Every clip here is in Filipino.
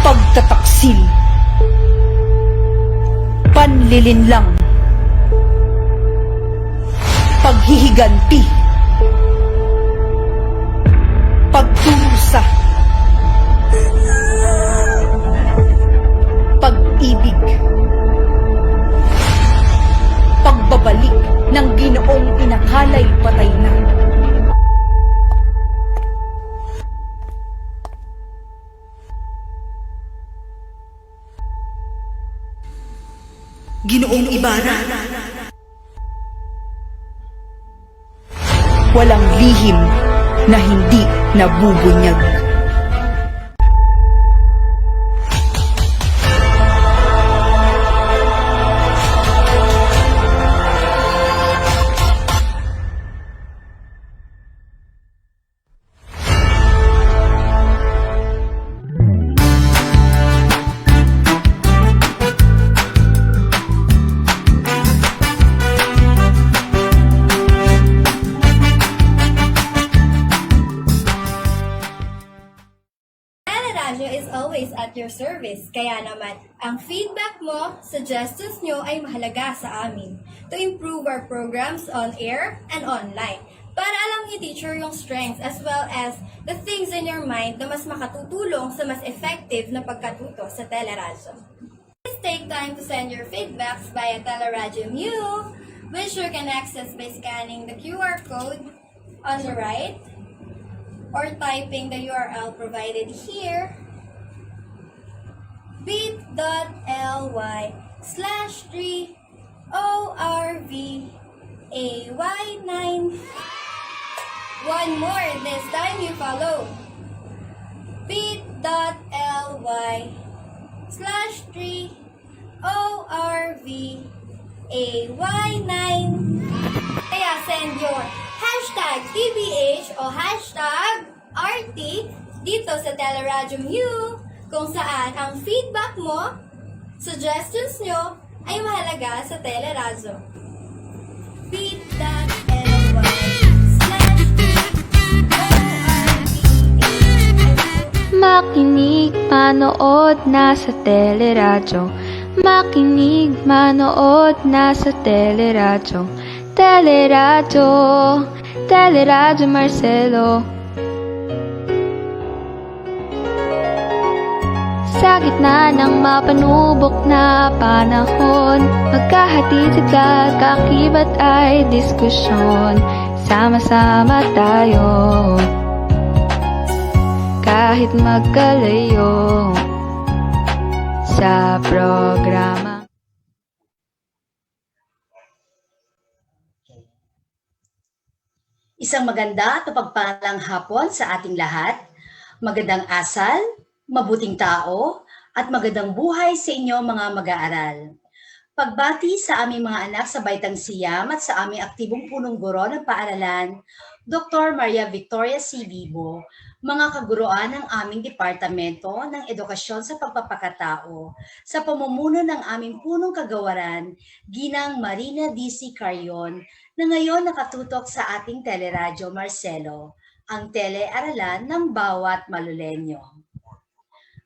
pagtataksil, panlilinlang, paghihiganti, pagdurusa, pag-ibig, pagbabalik ng Ginoong inakalay patay na. Ginoong Ibarra, walang lihim na hindi nabubunyag. Radyo is always at your service. Kaya naman, ang feedback mo, suggestions nyo ay mahalaga sa amin to improve our programs on air and online. Para alam ni teacher yung strengths as well as the things in your mind na mas makatutulong sa mas effective na pagkatuto sa Teleradyo. Please take time to send your feedbacks via Teleradyo Mu, which you can access by scanning the QR code on the right or typing the URL provided here, bit.ly/3ORVAY9. One more, this time you follow bit.ly/3ORVAY9. Kaya send your hashtag TBH o hashtag RT dito sa Teleradyo Mu, kung saan ang feedback mo, suggestions nyo ay mahalaga sa Teleradyo. Makinig, manood na sa Teleradyo. Makinig, manood na sa Teleradyo. Teleradyo, Teleradyo Marcelo. Sa gitna ng mapanubok na panahon, magkahatid sa kakibat ay diskusyon. Sama-sama tayo, kahit magkalayo, sa programa. Isang maganda at mapagpalang hapon sa ating lahat. Magandang asal, mabuting tao, at magandang buhay sa inyo mga mag-aaral. Pagbati sa aming mga anak sa Baitang Siyam at sa aming aktibong punong guro ng paaralan, Dr. Maria Victoria C. Vivo, mga kaguruan ng aming Departamento ng Edukasyon sa Pagpapakatao, sa pamumuno ng aming punong kagawaran, Ginang Marina D.C. Carion, na ngayon nakatutok sa ating Teleradyo Marcelo, ang telearalan ng bawat Malulenyo.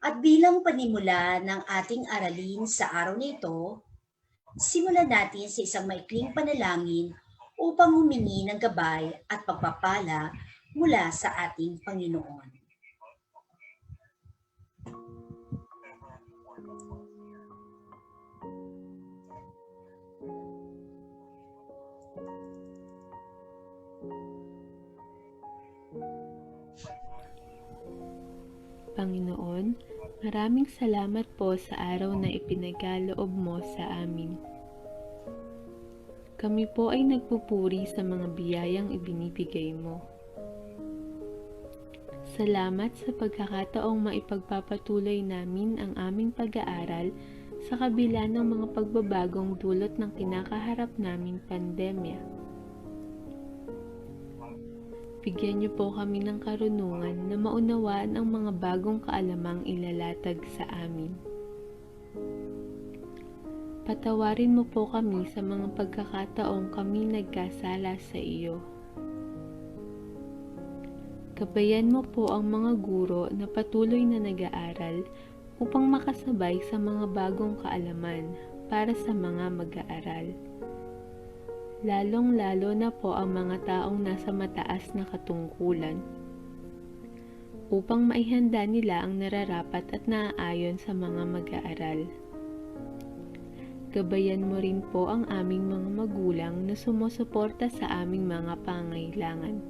At bilang panimula ng ating aralin sa araw na ito, simulan natin sa isang maikling panalangin upang humingi ng gabay at pagpapala mula sa ating Panginoon. Panginoon, maraming salamat po sa araw na ipinagaloob mo sa amin. Kami po ay nagpupuri sa mga biyayang ibinibigay mo. Salamat sa pagkakataong maipagpapatuloy namin ang aming pag-aaral sa kabila ng mga pagbabagong dulot ng kinakaharap naming pandemya. Bigyan niyo po kami ng karunungan na maunawaan ang mga bagong kaalamang ilalatag sa amin. Patawarin mo po kami sa mga pagkakataong kami nagkasala sa iyo. Gabayan mo po ang mga guro na patuloy na nag-aaral upang makasabay sa mga bagong kaalaman para sa mga mag-aaral. Lalong-lalo na po ang mga taong nasa mataas na katungkulan, upang maihanda nila ang nararapat at naaayon sa mga mag-aaral. Gabayan mo rin po ang aming mga magulang na sumusuporta sa aming mga pangailangan.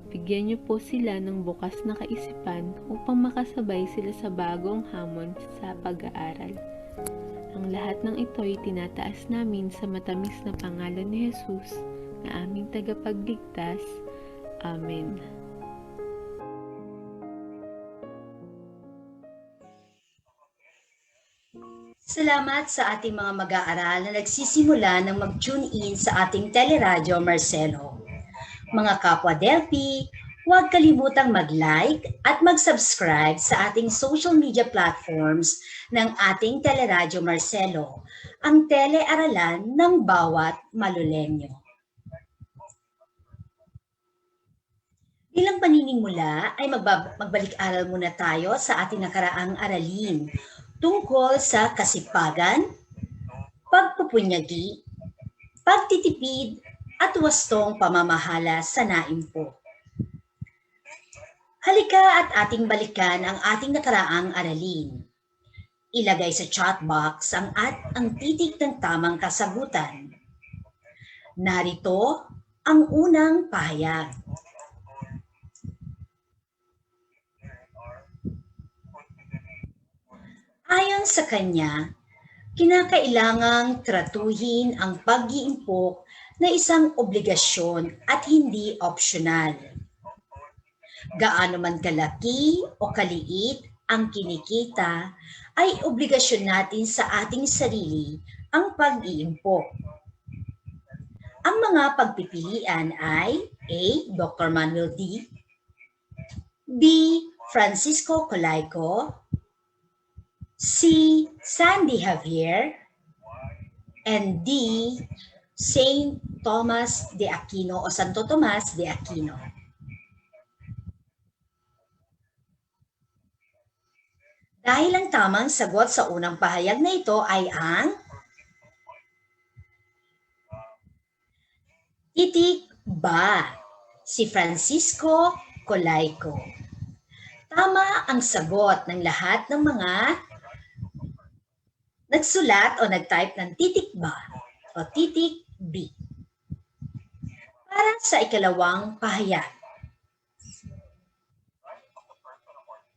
Bigyan niyo po sila ng bukas na kaisipan upang makasabay sila sa bagong hamon sa pag-aaral. Ang lahat ng ito ay tinataas namin sa matamis na pangalan ni Jesus na aming tagapagligtas. Amen. Salamat sa ating mga mag-aaral na nagsisimula ng mag-tune in sa ating teleradyo Marcelo. Mga kapwa Delphi, huwag kalimutang mag-like at mag-subscribe sa ating social media platforms ng ating teleradyo Marcelo, ang telearalan ng bawat Malulenyo. Bilang paninimula ay magbalik-aral muna tayo sa ating nakaraang aralin tungkol sa kasipagan, pagpupunyagi, pagtitipid, at wastong pamamahala sa naimpo. Halika at ating balikan ang ating nakaraang aralin. Ilagay sa chat box ang titik ng tamang kasagutan. Narito ang unang pahayag. Ayon sa kanya, kinakailangang tratuhin ang pag-iimpok na isang obligasyon at hindi opsyonal. Gaano man kalaki o kaliit ang kinikita, ay obligasyon natin sa ating sarili ang pag-iimpok. Ang mga pagpipilian ay A. Dr. Manuel D. B. Francisco Colayco, C. Sandy Javier, and D. Saint Thomas de Aquino o Santo Tomas de Aquino. Dahil ang tamang sagot sa unang pahayag na ito ay ang titik ba, si Francisco Colayco. Tama ang sagot ng lahat ng mga nagsulat o nag-type ng titik ba o titik B. Para sa ikalawang pahayag.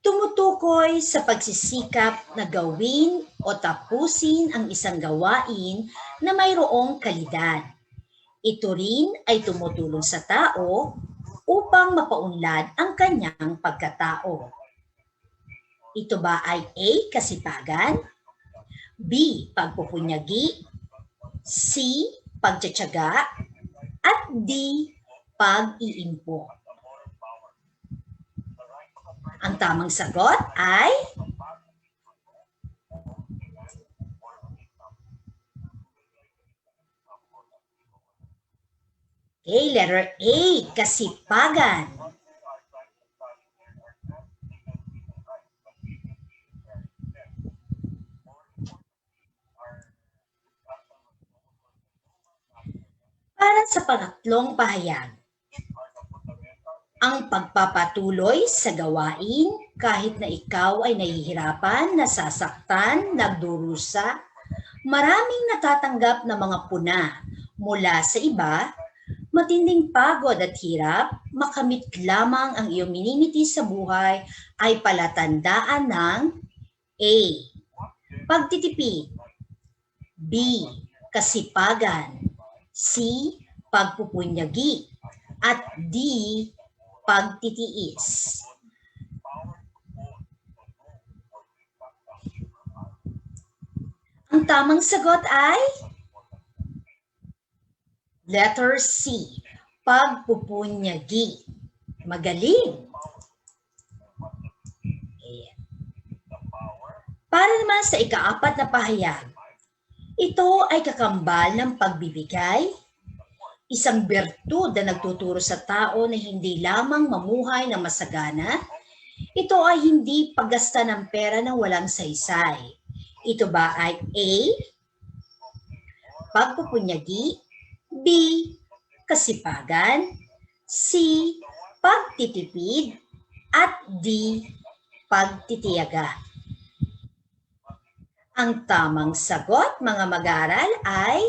Tumutukoy sa pagsisikap na gawin o tapusin ang isang gawain na mayroong kalidad. Ito rin ay tumutulong sa tao upang mapaunlad ang kanyang pagkatao. Ito ba ay A. Kasipagan, B. Pagpupunyagi, C. Pagtsatsaga, at D. Pag-iimpok. Ang tamang sagot ay letter A, kasipagan. Para sa pangatlong pahayag, ang pagpapatuloy sa gawain kahit na ikaw ay nahihirapan, nasasaktan, nagdurusa, maraming natatanggap na mga puna mula sa iba, matinding pagod at hirap, makamit lamang ang iyong minimiti sa buhay ay palatandaan ng A. Pagtitipid, B. Kasipagan, C. Pagpupunyagi, at D. Pagtitiis. Ang tamang sagot ay letter C. Pagpupunyagi. Magaling. Para naman sa ikaapat na pahayag, ito ay kakambal ng pagbibigay, isang bertud na nagtuturo sa tao na hindi lamang mamuhay na masagana, Ito ay hindi paggasta ng pera ng walang saysay. Ito ba ay A, pagpupunyagi, B, kasipagan, C, pagtitipid, at D, pagtitiyaga? Ang tamang sagot, mga mag-aaral, ay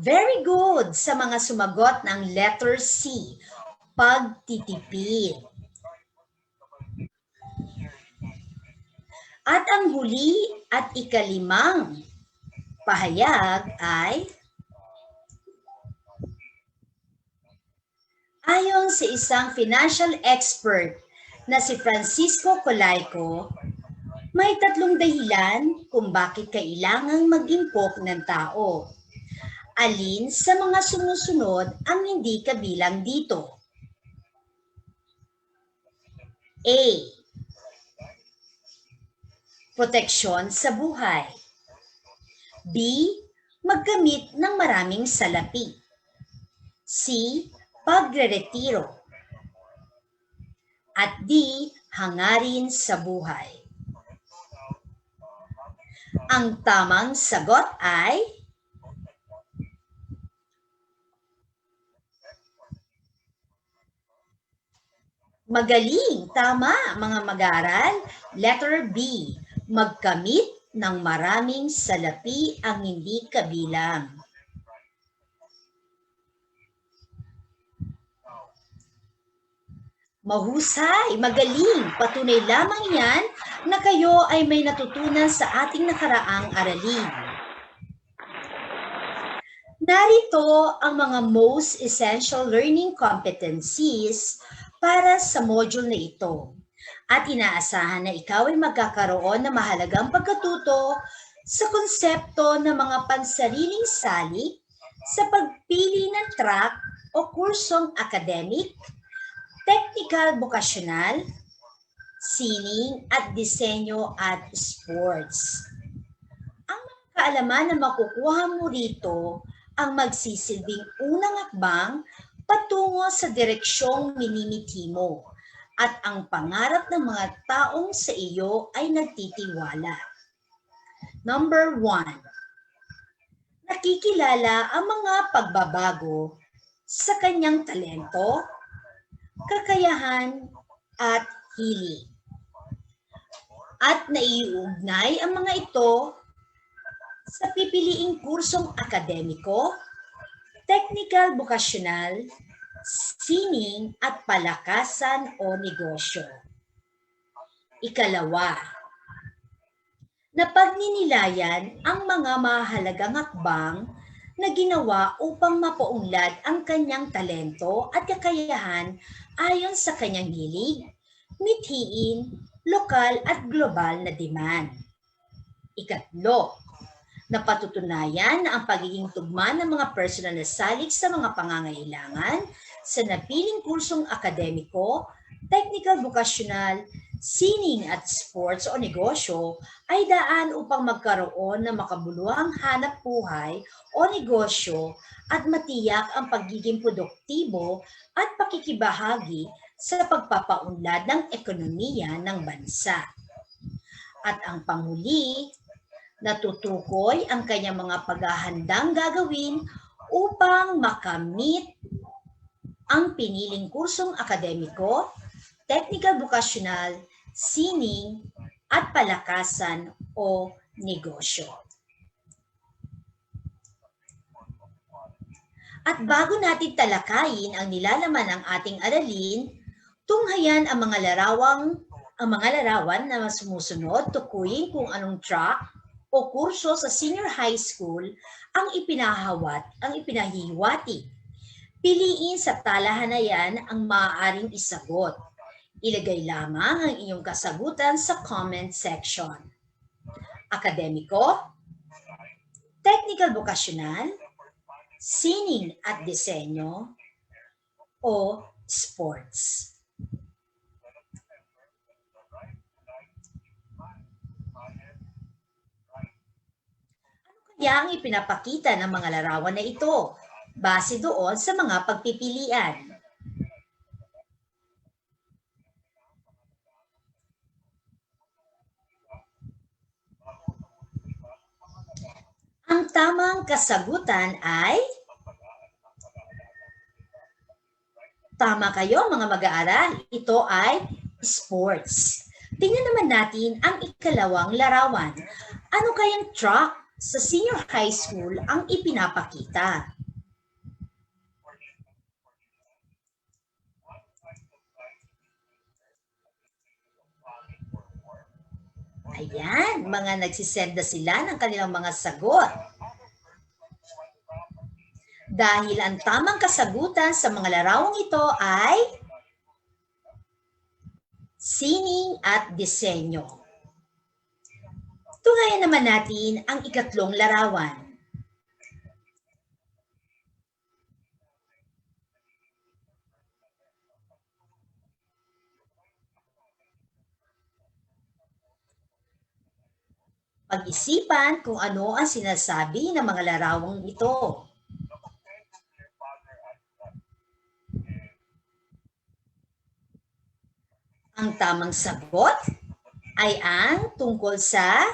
very good sa mga sumagot ng letter C, pagtitipid. At ang huli at ikalimang pahayag ay ayon sa isang financial expert na si Francisco Colayco, may 3 dahilan kung bakit kailangang mag-impok ng tao. Alin sa mga sumusunod ang hindi kabilang dito? A, proteksyon sa buhay. B, maggamit ng maraming salapi. C, pagre-retiro. At D, hangarin sa buhay. Ang tamang sagot ay magaling, tama mga mag-aaral. Letter B, magkamit ng maraming salapi ang hindi kabilang. Mahusay, magaling. Patunay lamang yan na kayo ay may natutunan sa ating nakaraang aralin. Narito ang mga most essential learning competencies para sa module na ito. At inaasahan na ikaw ay magkakaroon ng mahalagang pagkatuto sa konsepto ng mga pansariling salik sa pagpili ng track o kursong academic, technical vocational, sining at disenyo at sports. Ang mga kaalaman na makukuha mo rito ang magsisilbing unang hakbang patungo sa direksyong minimiti mo at ang pangarap ng mga taong sa iyo ay nagtitiwala. Number 1. Nakikilala ang mga pagbabago sa kanyang talento, kakayahan at hilig. At naiuugnay ang mga ito sa pipiliing kursong akademiko, technical vocational, sining at palakasan o negosyo. Ikalawa, napagninilayan ang mga mahalagang hakbang na ginawa upang mapaunlad ang kanyang talento at kakayahan ayon sa kanyang hilig, mithiin, lokal at global na demand. Ikatlo, napatutunayan na ang pagiging tugma ng mga personal na salik sa mga pangangailangan sa napiling kursong akademiko, technical vocational, sining at sports o negosyo ay daan upang magkaroon ng makabuluhang hanap buhay o negosyo at matiyak ang pagiging produktibo at pakikibahagi sa pagpapaunlad ng ekonomiya ng bansa. At ang panghuli, natutukoy ang kanyang mga paghahandang gagawin upang makamit ang piniling kursong akademiko, technical vocational, sining at palakasan o negosyo. At bago natin talakayin ang nilalaman ng ating aralin, tunghayan ang mga larawan na sumusunod, tukuyin kung anong track o kurso sa senior high school ang ipinahihiwati. Piliin sa talahan na yan ang maaaring isagot. Ilagay lamang ang iyong kasagutan sa comment section. Akademiko, technical vocational, sining at disenyo, o sports. Ano kaya ang ipinapakita ng mga larawan na ito? base doon sa mga pagpipilian. Ang tamang kasagutan ay tama kayo mga mag-aaral. Ito ay sports. Tingnan naman natin ang ikalawang larawan. Ano kayang track sa senior high school ang ipinapakita? Ayan, mga nagsisend na sila ng kanilang mga sagot. Dahil ang tamang kasagutan sa mga larawang ito ay sining at disenyo. Tungayan naman natin ang ikatlong larawan. Pag-isipan kung ano ang sinasabi ng mga larawang ito. Ang tamang sagot ay ang tungkol sa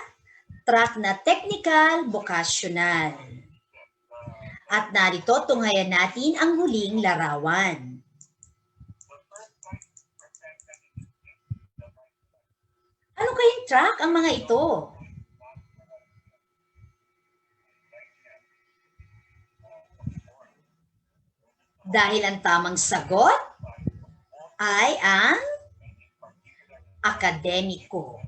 track na technical vocational. At narito tunghayan natin ang huling larawan. Ano kayang track ang mga ito? Dahil ang tamang sagot ay ang akademiko.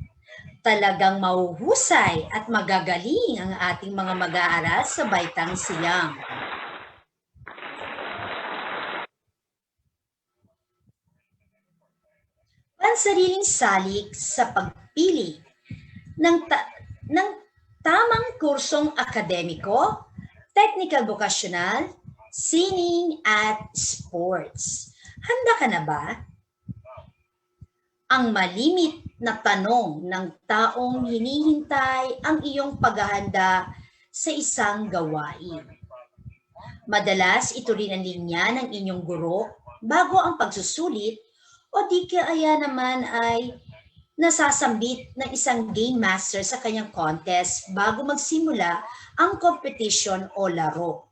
Talagang mahuhusay at magagaling ang ating mga mag-aaral sa Baitang Silang. Pansariling salik sa pagpili ng tamang kursong akademiko, technical vocational, sining at sports. Handa ka na ba? Ang malimit na tanong ng taong hinihintay ang iyong paghahanda sa isang gawain. Madalas ito rin ang linya ng inyong guro bago ang pagsusulit o di kaya naman ay nasasambit ng isang game master sa kanyang contest bago magsimula ang competition o laro.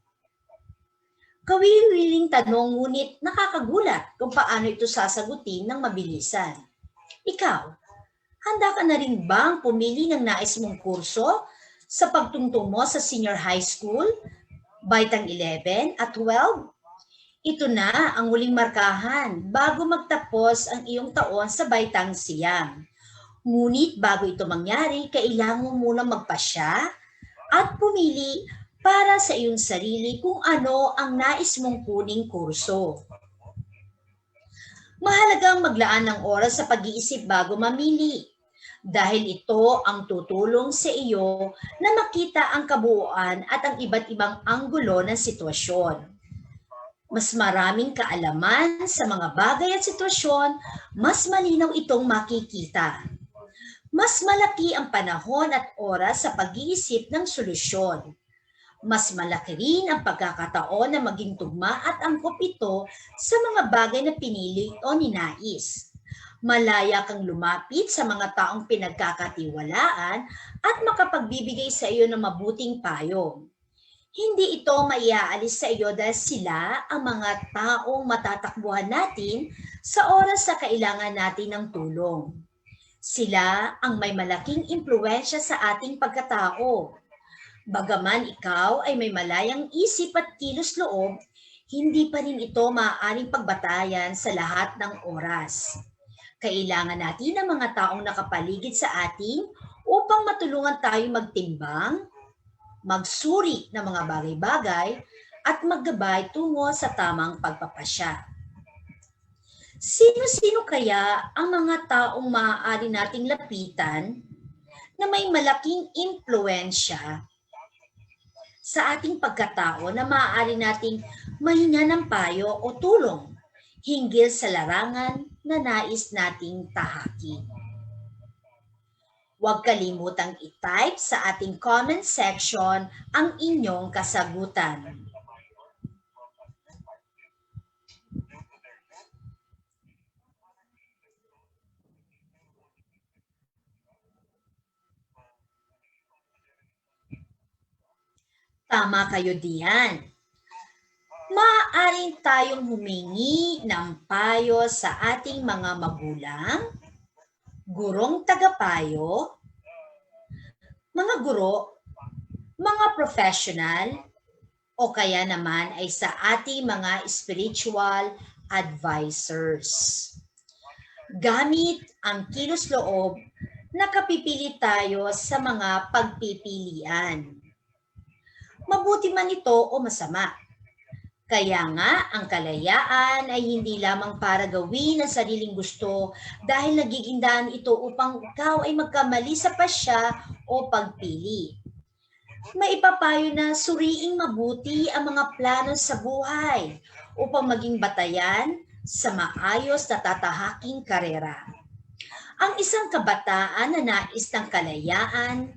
Kawiwiling tanong ngunit nakakagulat kung paano ito sasagutin ng mabilisan. Ikaw, handa ka na rin bang pumili ng nais mong kurso sa pagtungtong mo sa senior high school, Baitang 11 at 12? Ito na ang huling markahan bago magtapos ang iyong taon sa Baitang Silang. Ngunit bago ito mangyari, kailangan mo munang magpasya at pumili para sa iyong sarili kung ano ang nais mong kuning kurso. Mahalagang maglaan ng oras sa pag-iisip bago mamili dahil ito ang tutulong sa iyo na makita ang kabuuan at ang iba't ibang anggulo ng sitwasyon. Mas maraming kaalaman sa mga bagay at sitwasyon, mas malinaw itong makikita. Mas malaki ang panahon at oras sa pag-iisip ng solusyon. Mas malaki rin ang pagkakataon na maging tugma at angkop ito sa mga bagay na pinili o ninais. Malaya kang lumapit sa mga taong pinagkakatiwalaan at makapagbibigay sa iyo ng mabuting payo. Hindi ito maiaalis sa iyo dahil sila ang mga taong matatakbuhan natin sa oras na kailangan natin ng tulong. Sila ang may malaking impluwensya sa ating pagkatao. Bagaman ikaw ay may malayang isip at kilos loob, hindi pa rin ito maaaring pagbatayan sa lahat ng oras. Kailangan natin ng mga taong nakapaligid sa atin upang matulungan tayong magtimbang, magsuri ng mga bagay-bagay, at maggabay tungo sa tamang pagpapasya. Sino-sino kaya ang mga taong maaari nating lapitan na may malaking impluwensya sa ating pagkatao na maaari nating mahinga ng payo o tulong hinggil sa larangan na nais nating tahakin? Huwag kalimutang i-type sa ating comment section ang inyong kasagutan. Tama kayo diyan. Maaaring tayong humingi ng payo sa ating mga magulang, gurong tagapayo, mga guro, mga professional, o kaya naman ay sa ating mga spiritual advisors. Gamit ang kilos loob, nakapipili tayo sa mga pagpipilian. Mabuti man ito o masama. Kaya nga, ang kalayaan ay hindi lamang para gawin ang sariling gusto dahil nagiging daan ito upang ikaw ay magkamali sa pasya o pagpili. Maipapayo na suriing mabuti ang mga plano sa buhay upang maging batayan sa maayos na tatahaking karera. Ang isang kabataan na nais ng kalayaan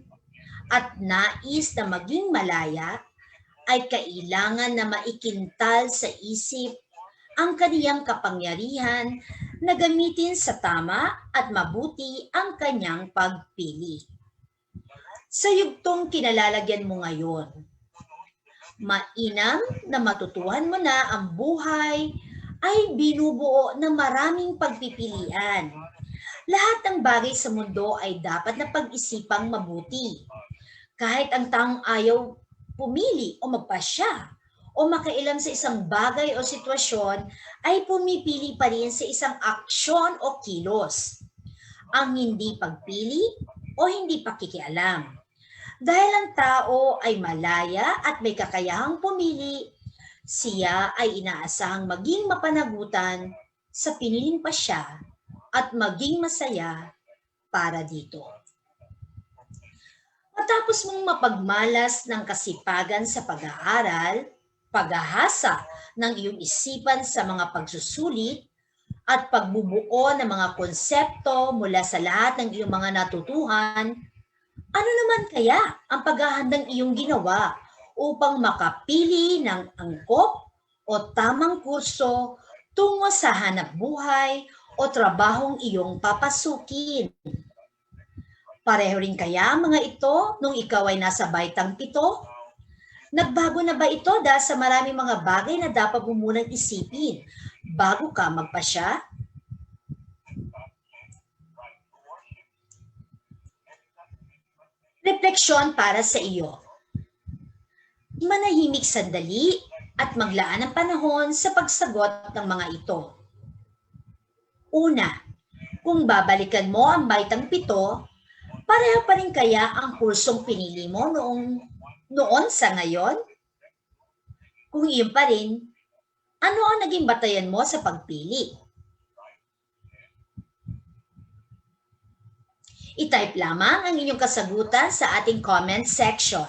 at nais na maging malaya ay kailangan na maikintal sa isip ang kaniyang kapangyarihan na gamitin sa tama at mabuti ang kanyang pagpili. Sa yugtong kinalalagyan mo ngayon, mainam na matutuhan mo na ang buhay ay binubuo ng maraming pagpipilian. Lahat ng bagay sa mundo ay dapat na pag-isipang mabuti. Kahit ang taong ayaw pumili o magpasya o makailam sa isang bagay o sitwasyon ay pumipili pa rin sa isang aksyon o kilos. Ang hindi pagpili o hindi pakikialam. Dahil ang tao ay malaya at may kakayahang pumili, siya ay inaasahang maging mapanagutan sa piniling pasya at maging masaya para dito. Matapos mong mapagmalas ng kasipagan sa pag-aaral, paghahasa ng iyong isipan sa mga pagsusulit, at pagbubuo ng mga konsepto mula sa lahat ng iyong mga natutuhan, ano naman kaya ang paghahandang iyong ginawa upang makapili ng angkop o tamang kurso tungo sa hanap buhay o trabahong iyong papasukin? Pareho rin kaya mga ito nung ikaw ay nasa baitang 7? Nagbago na ba ito dahil sa maraming mga bagay na dapat mo munang isipin bago ka magpasya? Refleksyon para sa iyo. Manahimik sandali at maglaan ng panahon sa pagsagot ng mga ito. Una, kung babalikan mo ang baitang 7, pareho pa rin kaya ang kursong pinili mo noon sa ngayon? Kung iyon pa rin, ano ang naging batayan mo sa pagpili? I-type lamang ang inyong kasagutan sa ating comment section.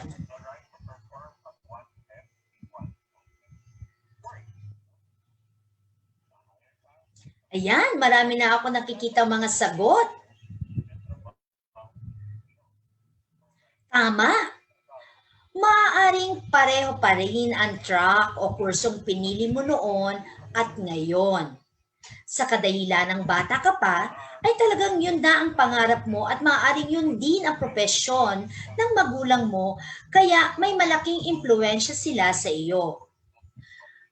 Ayan, marami na ako nakikita mga sagot. Tama. Maaaring pareho pa rin ang track o kursong pinili mo noon at ngayon. Sa kadahilan ng bata ka pa, ay talagang yun na ang pangarap mo at maaaring yun din ang propesyon ng magulang mo, kaya may malaking impluwensya sila sa iyo.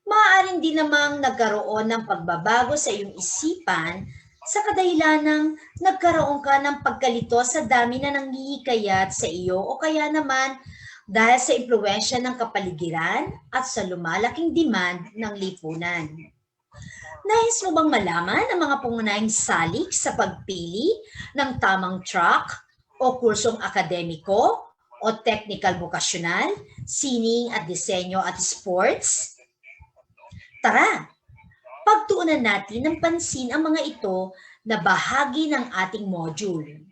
Maaaring din namang nagkaroon ng pagbabago sa iyong isipan sa kadahilan ng nagkaroon ka ng pagkalito sa dami na nanghihikayat sa iyo o kaya naman dahil sa impluwensya ng kapaligiran at sa lumalaking demand ng lipunan. Nais mo bang malaman ang mga pangunahing salik sa pagpili ng tamang track o kursong akademiko o technical vocational, sining at disenyo at sports? Tara, pagtuunan natin ng pansin ang mga ito na bahagi ng ating module.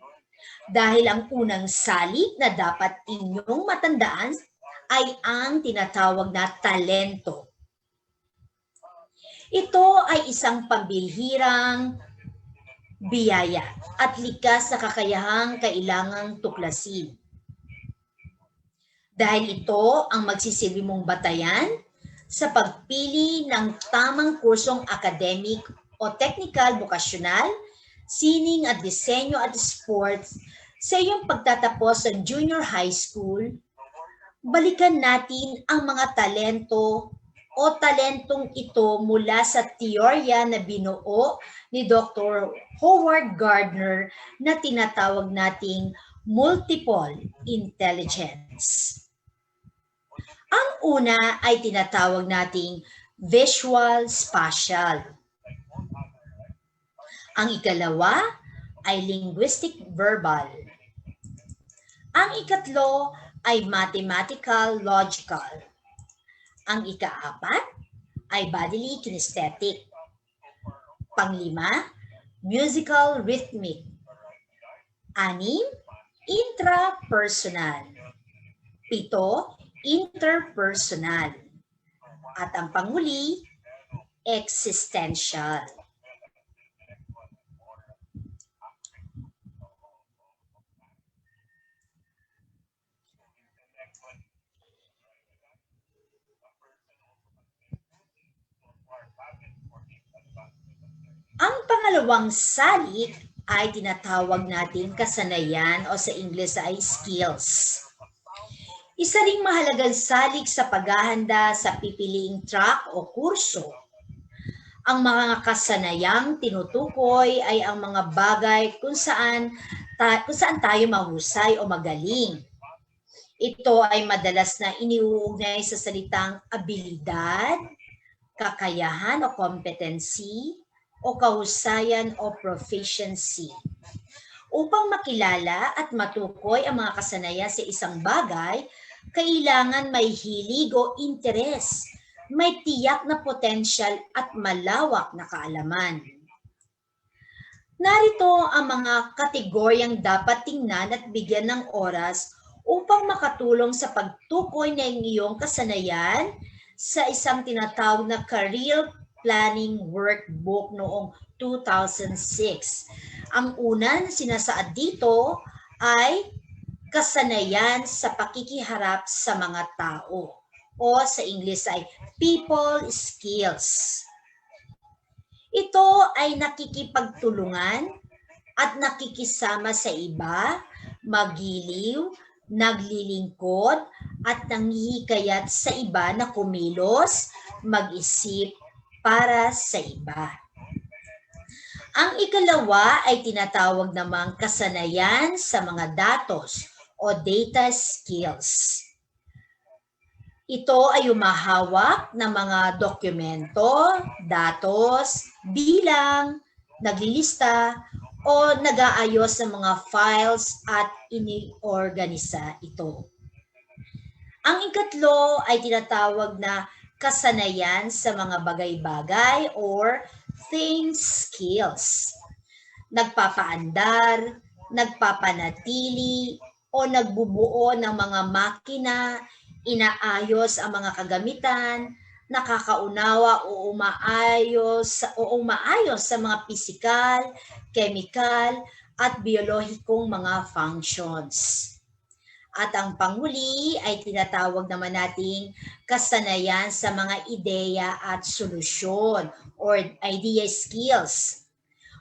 Dahil ang unang salik na dapat inyong matandaan ay ang tinatawag na talento. Ito ay isang pambihirang biyaya at likas na kakayahang kailangang tuklasin. Dahil ito ang magsisilbi mong batayan sa pagpili ng tamang kursong academic o technical vocational, sining at disenyo at sports sa iyong pagtatapos ng junior high school, balikan natin ang mga talento o talentong ito mula sa teorya na binuo ni Dr. Howard Gardner na tinatawag nating multiple intelligence. Ang una ay tinatawag nating visual spatial. Ang ikalawa ay linguistic verbal. Ang ikatlo ay mathematical logical. Ang ikaapat ay bodily kinesthetic. Panglima, musical rhythmic. Anim, intrapersonal. Pito, interpersonal. At ang panghuli, existential. Ang pangalawang salik ay tinatawag nating kasanayan o sa Ingles ay skills. Isa ring mahalagang salik sa paghahanda sa pipiliing track o kurso. Ang mga kasanayang tinutukoy ay ang mga bagay kung saan tayo mahusay o magaling. Ito ay madalas na iniuugnay sa salitang abilidad, kakayahan o competency, o kahusayan o proficiency. Upang makilala at matukoy ang mga kasanayan sa isang bagay, kailangan may hilig o interes, may tiyak na potensyal at malawak na kaalaman. Narito ang mga kategoryang dapat tingnan at bigyan ng oras upang makatulong sa pagtukoy ng iyong kasanayan sa isang tinatawag na Career Planning Workbook noong 2006. Ang una na sinasaad dito ay kasanayan sa pakikiharap sa mga tao o sa English ay people skills. Ito ay nakikipagtulungan at nakikisama sa iba, magiliw, naglilingkod at nanghihikayat sa iba na kumilos, mag-isip, para sa iba. Ang ikalawa ay tinatawag namang kasanayan sa mga datos o data skills. Ito ay umahawak ng mga dokumento, datos, bilang, naglilista, o nag-aayos ng mga files at iniorganisa ito. Ang ikatlo ay tinatawag na kasanayan sa mga bagay-bagay or things skills. Nagpapaandar, nagpapanatili, o nagbubuo ng mga makina, inaayos ang mga kagamitan, nakakaunawa o umaayos sa mga pisikal, chemical, at biyolohikong mga functions. At ang panghuli ay tinatawag naman nating kasanayan sa mga ideya at solusyon or idea skills.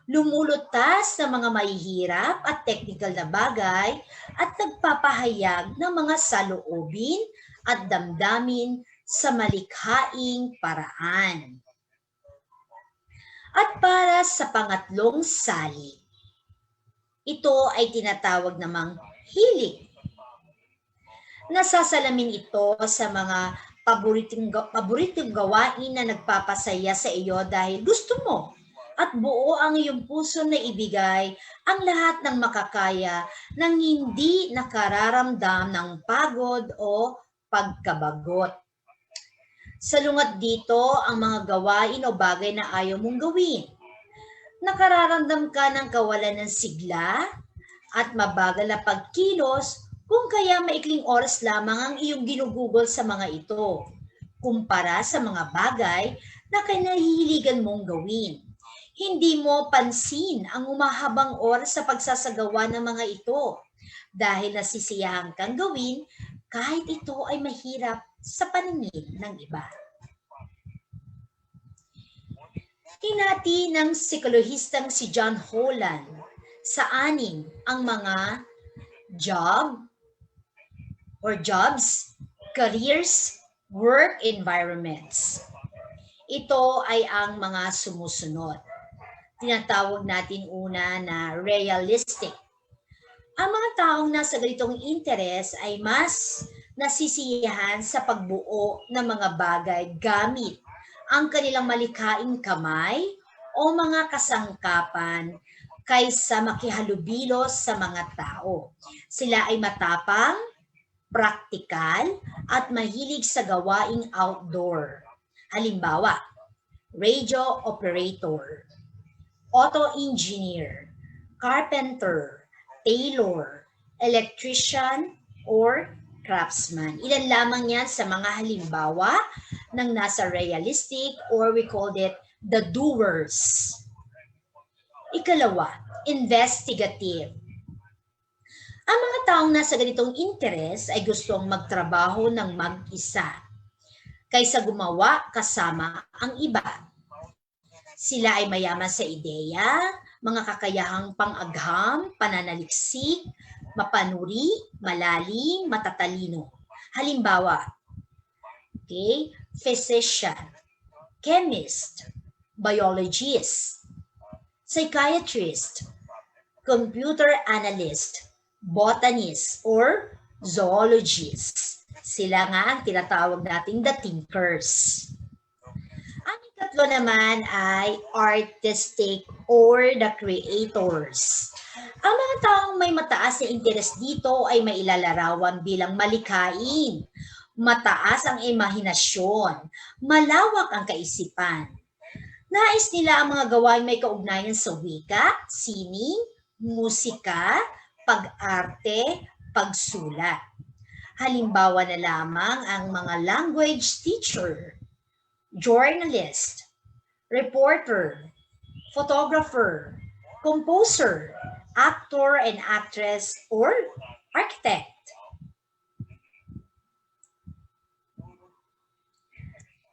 Lumulutas sa mga mahihirap at technical na bagay at nagpapahayag ng mga saloobin at damdamin sa malikhaing paraan. At para sa pangatlong salik, ito ay tinatawag namang hilig. Nasasalamin ito sa mga paboritong gawain na nagpapasaya sa iyo dahil gusto mo at buo ang iyong puso na ibigay ang lahat ng makakaya nang hindi nakararamdam ng pagod o pagkabagot. Salungat dito ang mga gawain o bagay na ayaw mong gawin. Nakararamdam ka ng kawalan ng sigla at mabagal na pagkilos kung kaya maikling oras lamang ang iyong ginugugol sa mga ito, kumpara sa mga bagay na kinahihiligan mong gawin. Hindi mo pansin ang umahabang oras sa pagsasagawa ng mga ito dahil nasisiyahan kang gawin kahit ito ay mahirap sa paningin ng iba. Hinati ng psikolohistang si John Holland sa 6 ang mga jobs careers, work environments. Ito ay ang mga sumusunod. Tinatawag natin una na realistic. Ang mga taong nasa ganitong interes ay mas nasisiyahan sa pagbuo ng mga bagay gamit ang kanilang malikhaing kamay o mga kasangkapan kaysa makihalubilo sa mga tao. Sila ay matapang, praktikal, at mahilig sa gawaing outdoor. Halimbawa, radio operator, auto engineer, carpenter, tailor, electrician, or craftsman. Ilan lamang yan sa mga halimbawa ng nasa realistic or we called it the doers. Ikalawa, investigative. Ang mga taong nasa ganitong interes ay gustong magtrabaho ng mag-isa kaysa gumawa kasama ang iba. Sila ay mayaman sa ideya, mga kakayahang pang-agham, pananaliksik, mapanuri, malalim, matatalino. Halimbawa, okay, physician, chemist, biologist, psychiatrist, computer analyst, botanist, or zoologist. Sila nga ang tinatawag nating the thinkers. Ang ikatlo naman ay artistic or the creators. Ang mga taong may mataas na interes dito ay mailalarawan bilang malikhain, mataas ang imahinasyon, malawak ang kaisipan. Nais nila ang mga gawain may kaugnayan sa wika, sining, musika, pag-arte, pagsulat. Halimbawa na lamang ang mga language teacher, journalist, reporter, photographer, composer, actor and actress, or architect.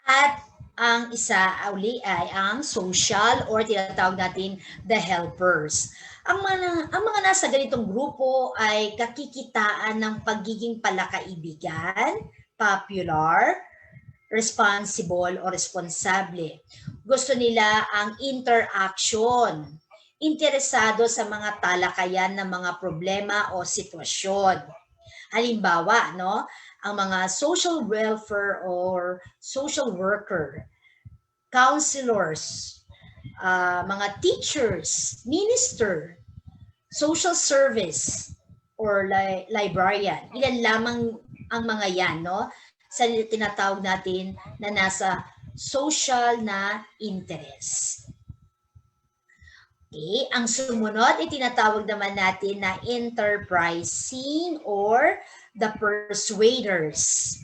At ang isa uli ay ang social or tinatawag natin the helpers. Ang mga nasa ganitong grupo ay kakikitaan ng pagiging palakaibigan, popular, responsible o responsable. Gusto nila ang interaction, interesado sa mga talakayan ng mga problema o sitwasyon. Halimbawa, no, ang mga social welfare or social worker, counselors, mga teachers, minister, social service, or librarian. Ilan lamang ang mga yan, no? Sa tinatawag natin na nasa social na interest. Okay, ang sumunod ay tinatawag naman natin na enterprising or the persuaders.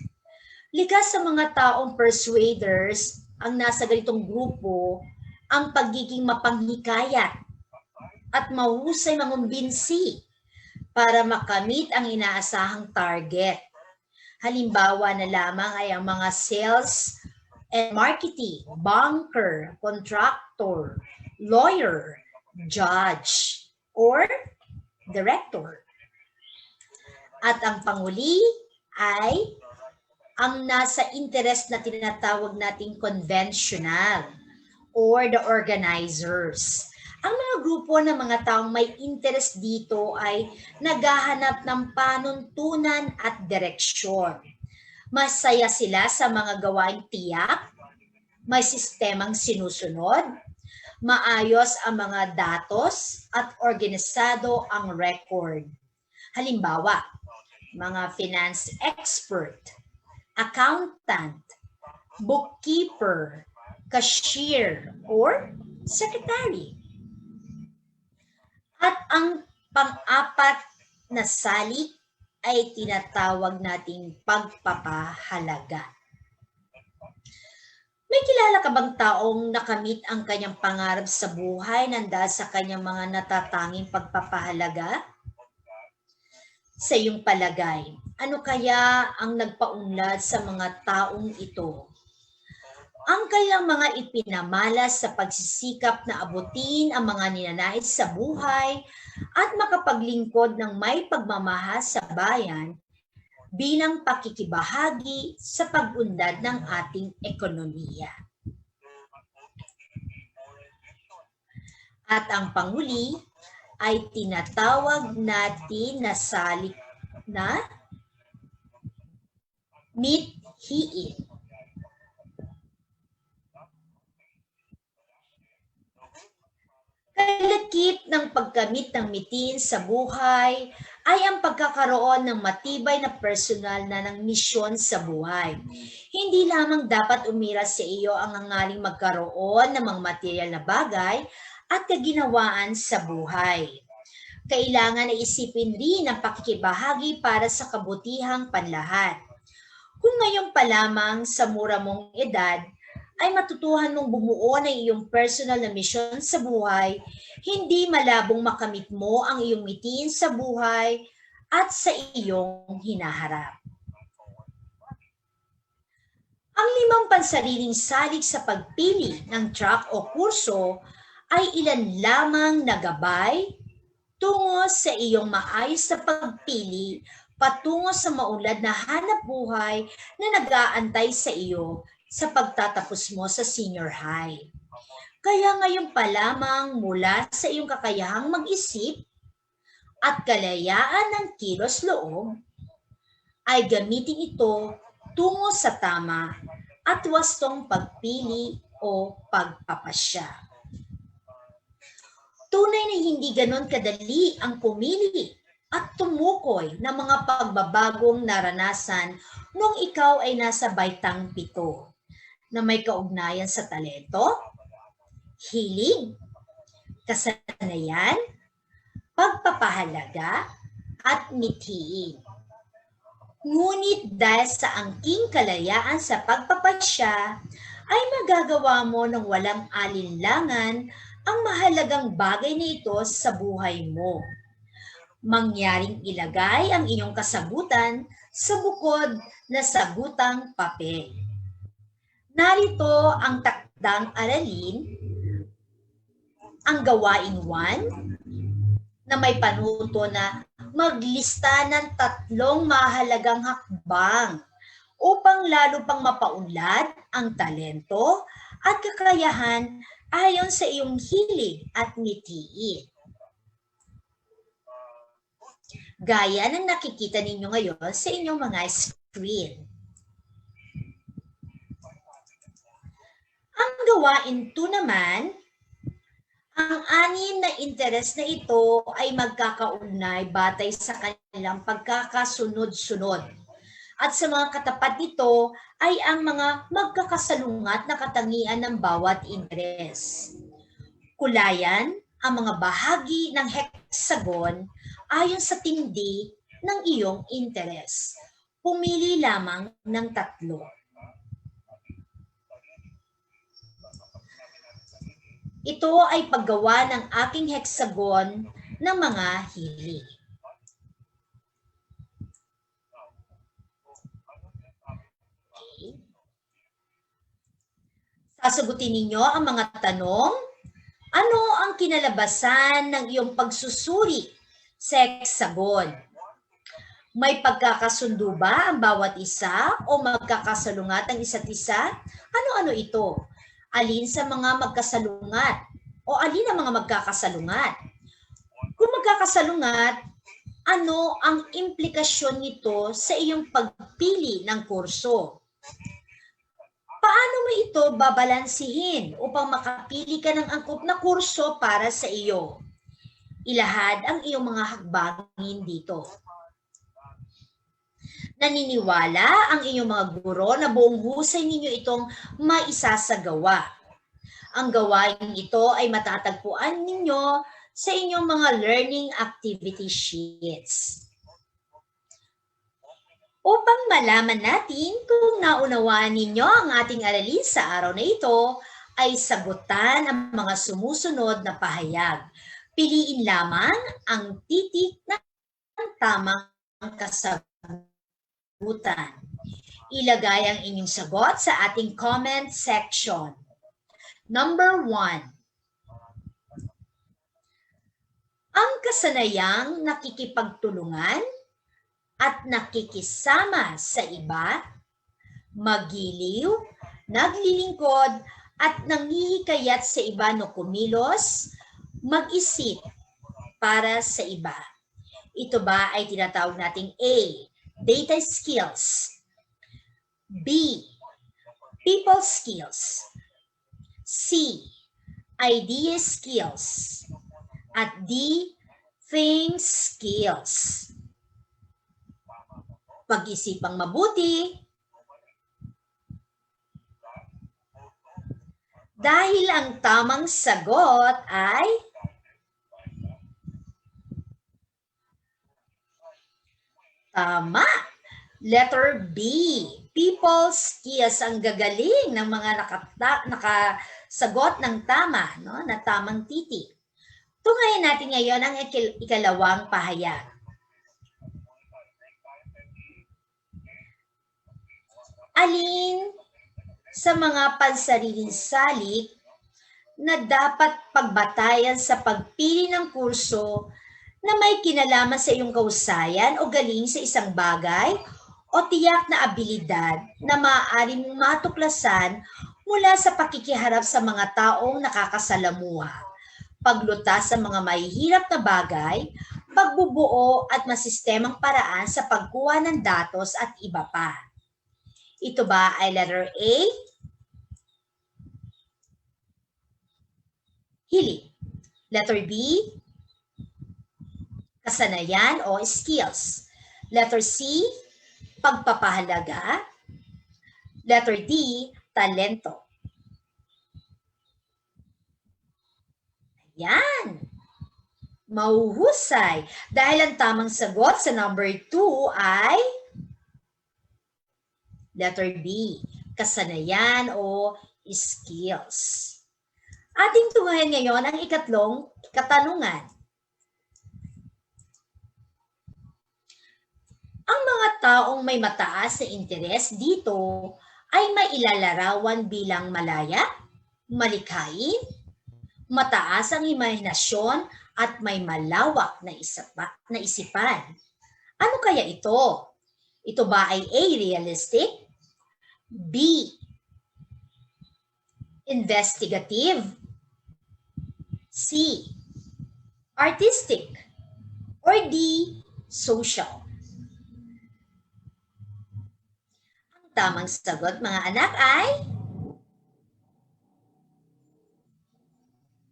Likas sa mga taong persuaders ang nasa ganitong grupo ang pagiging mapanghikayat at mahusay mangumbinsi para makamit ang inaasahang target. Halimbawa na lamang ay ang mga sales and marketing, banker, contractor, lawyer, judge, or director. At ang panguli ay ang nasa interest na tinatawag nating conventional or the organizers. Ang mga grupo ng mga taong may interest dito ay naghahanap ng panuntunan at direksyon. Masaya sila sa mga gawaing tiyak, may sistemang sinusunod, maayos ang mga datos at organisado ang record. Halimbawa, mga finance expert, accountant, bookkeeper, cashier, or secretary. At ang pang-apat na salik ay tinatawag nating pagpapahalaga. May kilala ka bang taong nakamit ang kanyang pangarap sa buhay nang dahil sa kanyang mga natatanging pagpapahalaga? Sa iyong palagay, ano kaya ang nagpaunlad sa mga taong ito? Ang kailang mga ipinamalas sa pagsisikap na abutin ang mga ninanais sa buhay at makapaglingkod ng may pagmamahal sa bayan bilang pakikibahagi sa pag-unlad ng ating ekonomiya. At ang panghuli ay tinatawag natin na salik na mithiin. Kalakip ng pagkamit ng mitin sa buhay ay ang pagkakaroon ng matibay na personal na ng misyon sa buhay. Hindi lamang dapat umiras sa iyo ang hangaring magkaroon ng mga material na bagay at kaginawaan sa buhay. Kailangan ay isipin rin ang pakikibahagi para sa kabutihang panlahat. Kung ngayon pa lamang sa mura mong edad, ay matutuhan mong bumuo ng iyong personal na misyon sa buhay, hindi malabong makamit mo ang iyong mitin sa buhay at sa iyong hinaharap. Ang 5 pansariling salik sa pagpili ng track o kurso ay ilan lamang na gabay tungo sa iyong maayos na pagpili patungo sa maunlad na hanap buhay na nag-aantay sa iyo sa pagtatapos mo sa senior high. Kaya ngayon pa lamang mula sa iyong kakayahang mag-isip at kalayaan ng kilos loob, ay gamitin ito tungo sa tama at wastong pagpili o pagpapasya. Tunay na hindi ganon kadali ang pumili at tumukoy ng mga pagbabagong naranasan nung ikaw ay nasa baitang 7 na may kaugnayan sa talento, hilig, kasanayan, pagpapahalaga, at mithiin. Ngunit dahil sa angking kalayaan sa pagpapasya, ay magagawa mo ng walang alinlangan ang mahalagang bagay na ito sa buhay mo. Mangyaring ilagay ang iyong kasagutan sa bukod na sagutang papel. Narito ang takdang aralin, ang gawaing 1, na may panuto na maglista ng 3 mahalagang hakbang upang lalo pang mapaunlad ang talento at kakayahan ayon sa iyong hilig at mithiin. Gaya ng nakikita ninyo ngayon sa inyong mga screen. Ang gawain 2 naman, ang 6 na interes na ito ay magkakaugnay batay sa kanilang pagkakasunod-sunod. At sa mga katapat nito ay ang mga magkakasalungat na katangian ng bawat interes. Kulayan ang mga bahagi ng hexagon ayon sa tindi ng iyong interes. Pumili lamang ng 3. Ito ay paggawa ng aking hexagon ng mga hilig. Okay. Sasagutin ninyo ang mga tanong. Ano ang kinalabasan ng iyong pagsusuri sa hexagon? May pagkakasundo ba ang bawat isa o magkakasalungat ang isa't isa? Ano-ano ito? Alin sa mga magkasalungat o alin ang mga magkakasalungat? Kung magkakasalungat, ano ang implikasyon nito sa iyong pagpili ng kurso? Paano mo ito babalansihin upang makapili ka ng angkop na kurso para sa iyo? Ilahad ang iyong mga hakbangin dito. Naniniwala ang inyong mga guro na buong husay ninyo itong maisasagawa. Ang gawain ito ay matatagpuan ninyo sa inyong mga learning activity sheets. Upang malaman natin kung naunawaan ninyo ang ating aralin sa araw na ito, ay sagutan ang mga sumusunod na pahayag. Piliin lamang ang titik ng tamang kasagutan. Ilagay ang inyong sagot sa ating comment section. Number 1. Ang kasanayang nakikipagtulungan at nakikisama sa iba, magiliw, naglilingkod, at nanghihikayat sa iba no kumilos, mag-isip para sa iba. Ito ba ay tinatawag nating A, data skills, B, people skills, C, idea skills, at D, think skills. Pag-isipang mabuti. Dahil ang tamang sagot ay tama. Letter B, people skills. Ang gagaling ng mga nakasagot ng tama, no? Na tamang titik. Tungayin natin ngayon ang ikalawang pahayag. Alin sa mga pansariling salik na dapat pagbatayan sa pagpili ng kurso na may kinalaman sa iyong kausayan o galing sa isang bagay o tiyak na abilidad na maaaring matuklasan mula sa pakikiharap sa mga taong nakakasalamuha, paglutas sa mga mahihirap na bagay, pagbubuo at masistemang paraan sa pagkuha ng datos at iba pa. Ito ba ay letter A? Hilig. Letter B? Kasanayan o skills. Letter C? Pagpapahalaga. Letter D? Talento. Ayan. Mahuhusay. Dahil ang tamang sagot sa number 2 ay letter B, kasanayan o skills. Ating tunghayin ngayon ang ikatlong katanungan. Ang mga taong may mataas na interes dito ay may ilalarawan bilang malaya, malikhain, mataas ang imahinasyon at may malawak na isipan. Ano kaya ito? Ito ba ay A, realistic? B, investigative? C, artistic? Or D, social? Ang tamang sagot, mga anak, ay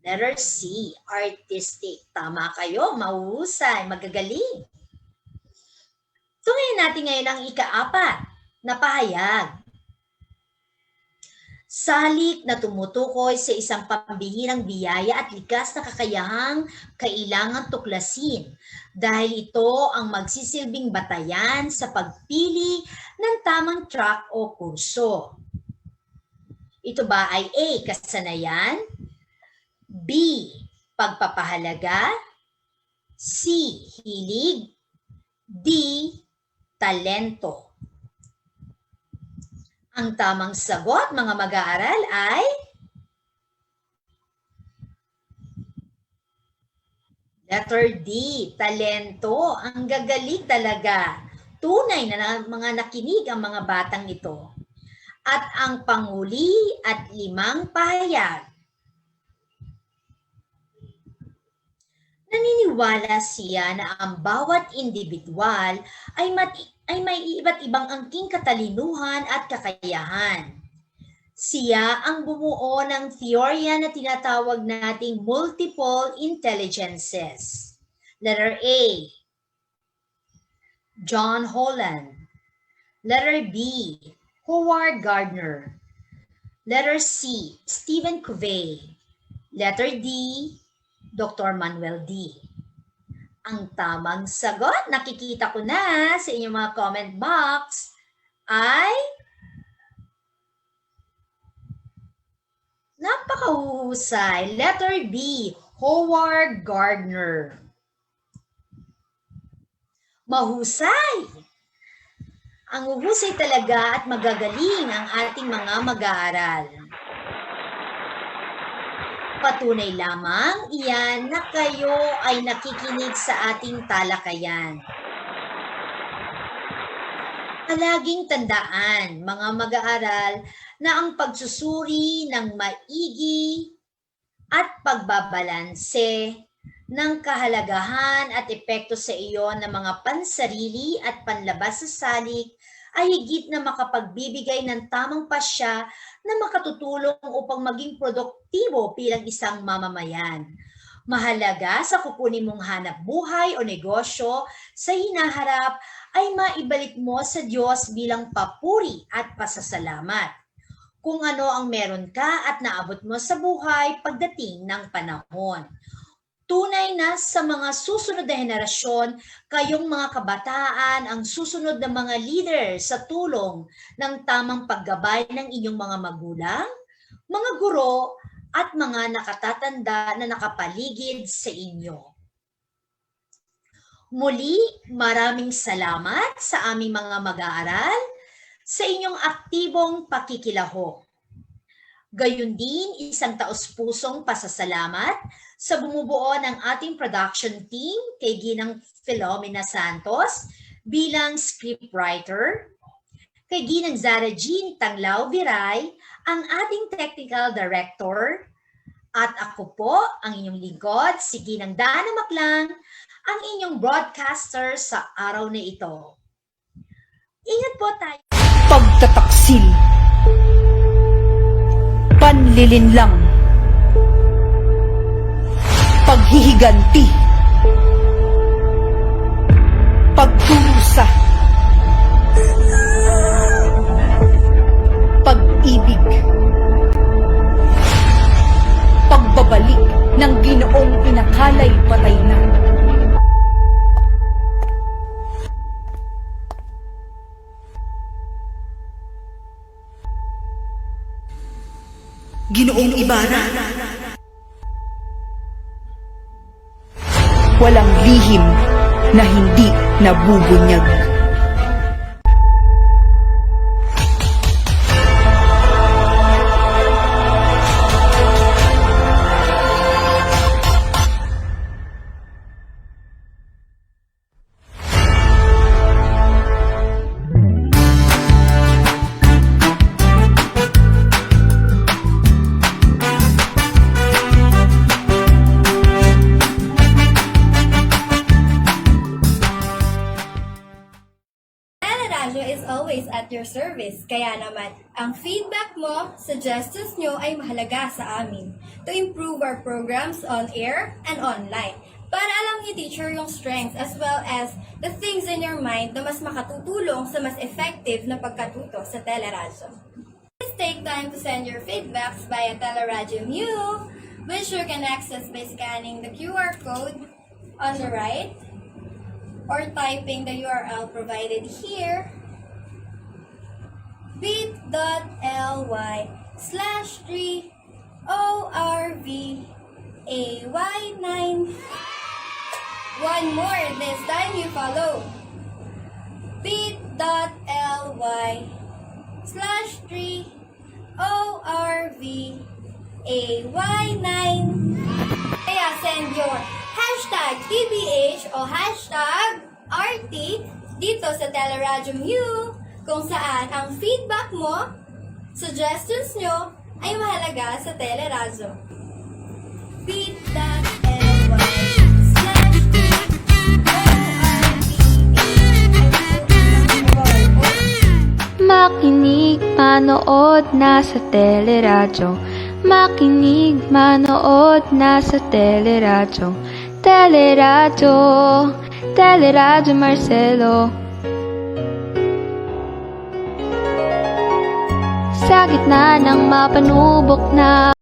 letter C, artistic. Tama kayo, mahuhusay, magagaling. Tungayin natin ngayon ang ika-4 na pahayag. Salik na tumutukoy sa isang pambihirang biyaya at likas na kakayahang kailangang tuklasin dahil ito ang magsisilbing batayan sa pagpili ng tamang track o kurso. Ito ba ay A, kasanayan? B, pagpapahalaga? C, hilig? D, talento. Ang tamang sagot, mga mag-aaral, ay letter D, talento. Ang gagaling talaga. Tunay na mga nakinig ang mga batang ito. At ang panghuli at 5 pahayag. Naniniwala siya na ang bawat individual ay may iba't ibang angking katalinuhan at kakayahan. Siya ang bumuo ng teorya na tinatawag nating multiple intelligences. Letter A, John Holland. Letter B, Howard Gardner. Letter C, Stephen Covey. Letter D, Dr. Manuel D. Ang tamang sagot, nakikita ko na sa inyong mga comment box, ay napakahusay. Letter B, Howard Gardner. Mahusay. Ang huhusay talaga at magagaling ang ating mga mag-aaral. Patunay lamang iyan na kayo ay nakikinig sa ating talakayan. Palaging tandaan, mga mag-aaral, na ang pagsusuri ng maigi at pagbabalanse ng kahalagahan at epekto sa iyo ng mga pansarili at panlabas sa salik ay higit na makapagbibigay ng tamang pasya na makatutulong upang maging produktibo bilang isang mamamayan. Mahalaga sa kukunin mong hanap buhay o negosyo sa hinaharap ay maibalik mo sa Diyos bilang papuri at pasasalamat. Kung ano ang meron ka at naabot mo sa buhay pagdating ng panahon. Tunay na sa mga susunod na henerasyon, kayong mga kabataan ang susunod na mga leader sa tulong ng tamang paggabay ng inyong mga magulang, mga guro, at mga nakatatanda na nakapaligid sa inyo. Muli, maraming salamat sa aming mga mag-aaral sa inyong aktibong pakikilahok. Gayon din, isang taos-pusong pasasalamat sa bumubuo ng ating production team kay Ginang Filomena Santos bilang scriptwriter, kay Ginang Zara Jean Tanglao Viray, ang ating technical director, at ako po, ang inyong lingkod, si Ginang Dana Maclang, ang inyong broadcaster sa araw na ito. Ingat po tayo. Pagtataksil, panlilinlang, paghihiganti, pagturusa, pag-ibig, pagbabalik ng Ginoong inakalay patay na. Ginoong Ibarra, walang lihim na hindi nabubunyag. Radyo is always at your service. Kaya naman, ang feedback mo, suggestions nyo ay mahalaga sa amin to improve our programs on air and online. Para alam ni teacher yung strengths as well as the things in your mind na mas makatutulong sa mas effective na pagkatuto sa Teleradyo. Please take time to send your feedbacks via Teleradyo Mu, which you can access by scanning the QR code on the right or typing the URL provided here, bit.ly/3ORVAY9. One more, this time you follow. bit.ly/3ORVAY9. Kaya send your hashtag TBH o hashtag RT dito sa Teleradyo Mu, kung saan ang feedback mo, suggestions nyo ay mahalaga sa Teleradyo. Makinig, manood na sa Teleradyo. Makinig, manood na sa Teleradyo. Teleradyo, Teleradyo Marcelo. Sa gitna ng mapanubok na